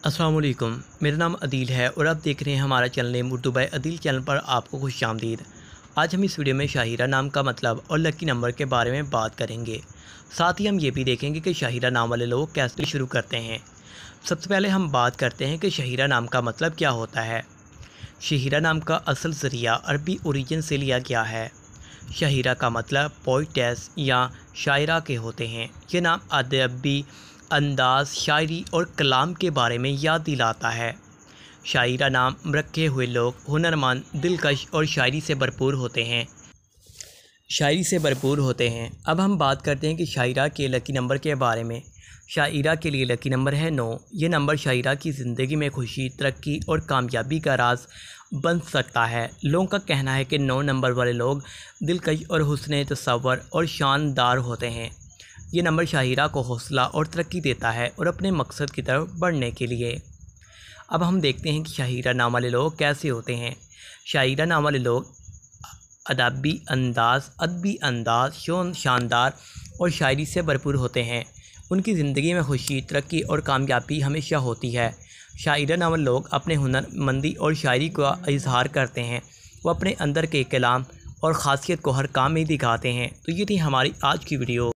अस्सलाम वालेकुम। मेरा नाम अदील है और आप देख रहे हैं हमारा channel name Urdu by Adeel channel पर आपको खुशामदीद। आज हम इस वीडियो में शाहिरा नाम का मतलब और लकी नंबर के बारे में बात करेंगे। साथ ही हम ये भी देखेंगे कि शाहिरा नाम वाले लोग कैसे शुरू करते हैं। सबसे पहले हम बात करते हैं कि शाहिरा नाम का मतलब क्या होता है। शाहिरा नाम का असल ज़रिया अरबी ओरिजिन से लिया गया है। शाहिरा का मतलब पोइटेस या शायरा के होते हैं। ये नाम अदबी अंदाज, शायरी और कलाम के बारे में याद दिलाता है। शायरा नाम रखे हुए लोग हुनरमंद, दिलकश और शायरी से भरपूर होते हैं। अब हम बात करते हैं कि शायरा के लकी नंबर के बारे में। शायरा के लिए लकी नंबर है 9। ये नंबर शायरा की ज़िंदगी में खुशी, तरक्की और कामयाबी का राज बन सकता है। लोगों का कहना है कि 9 नंबर वाले लोग दिलकश और हुस्न तसव्वुर और शानदार होते हैं। ये नंबर शाहिरा को हौसला और तरक्की देता है और अपने मकसद की तरफ बढ़ने के लिए। अब हम देखते हैं कि शाहिरा नाम वाले लोग कैसे होते हैं। शाहिरा नाम वाले लोग अदबी अंदाज शानदार और शायरी से भरपूर होते हैं। उनकी ज़िंदगी में खुशी, तरक्की और कामयाबी हमेशा होती है। शाहिरा नाम वाले लोग अपने हुनरमंदी और शायरी का इजहार करते हैं। वो अपने अंदर के कलाम और ख़ासियत को हर काम में दिखाते हैं। तो ये थी हमारी आज की वीडियो।